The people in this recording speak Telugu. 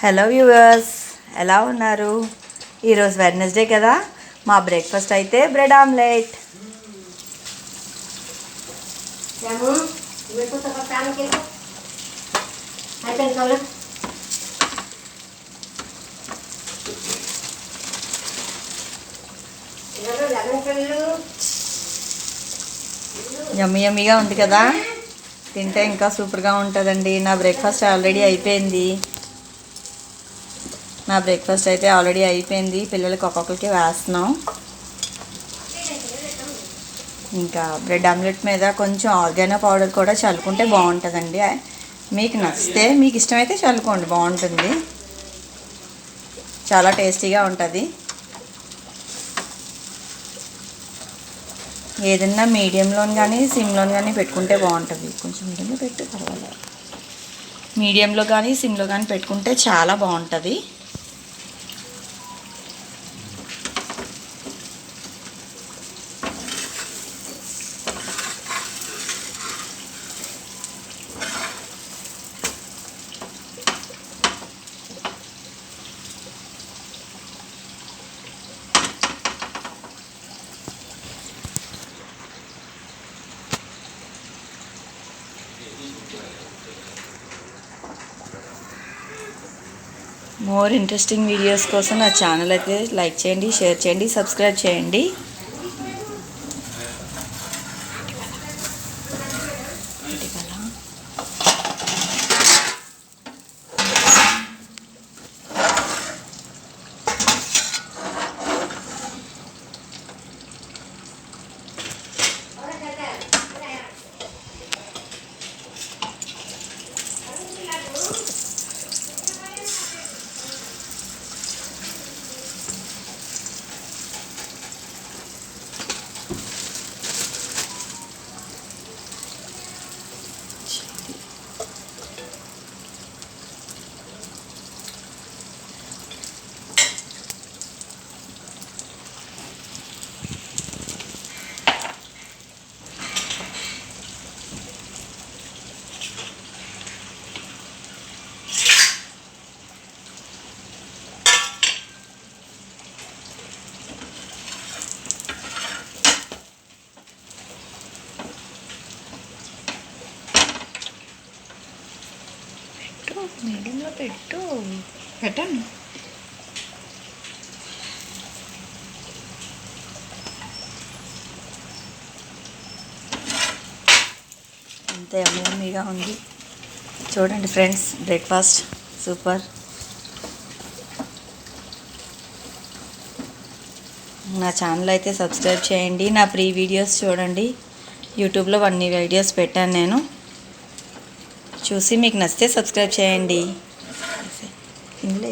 హలో వ్యూవర్స్, ఎలా ఉన్నారు? ఈరోజు వెడ్నెస్డే కదా, మా బ్రేక్ఫాస్ట్ అయితే బ్రెడ్ ఆమ్లెట్. యమ్మీ యమ్మీగా ఉంది కదా, తింటే ఇంకా సూపర్గా ఉంటుందండి. నా బ్రేక్ఫాస్ట్ ఆల్రెడీ అయిపోయింది. పిల్లలకి ఒక్కొక్కరికి వేస్తున్నాం. ఇంకా బ్రెడ్ ఆమ్లెట్ మీద కొంచెం ఆర్గానో పౌడర్ కూడా చల్లుకుంటే బాగుంటుందండి. మీకు నచ్చితే, మీకు ఇష్టమైతే చల్లుకోండి, బాగుంటుంది, చాలా టేస్టీగా ఉంటుంది. ఏదన్నా మీడియంలో కానీ సిమ్లో కానీ పెట్టుకుంటే బాగుంటుంది. కొంచెం మీడియంలో పెట్టు, పర్వాలేదు. మీడియంలో కానీ సిమ్లో కానీ పెట్టుకుంటే చాలా బాగుంటుంది. మోర్ ఇంట్రెస్టింగ్ వీడియోస్ కోసం నా ఛానల్ అయితే లైక్ చేయండి, షేర్ చేయండి, సబ్స్క్రైబ్ చేయండి. మీడియంలో పెట్టండి. అంత యమ్మీగా ఉంది. చూడండి ఫ్రెండ్స్, బ్రేక్ఫాస్ట్ సూపర్. నా ఛానల్ అయితే సబ్స్క్రైబ్ చేయండి. నా ప్రీ వీడియోస్ చూడండి. యూట్యూబ్లో అన్ని వీడియోస్ పెట్టాను నేను, చూసి మీకు నచ్చితే సబ్స్క్రైబ్ చేయండి. ఇందులో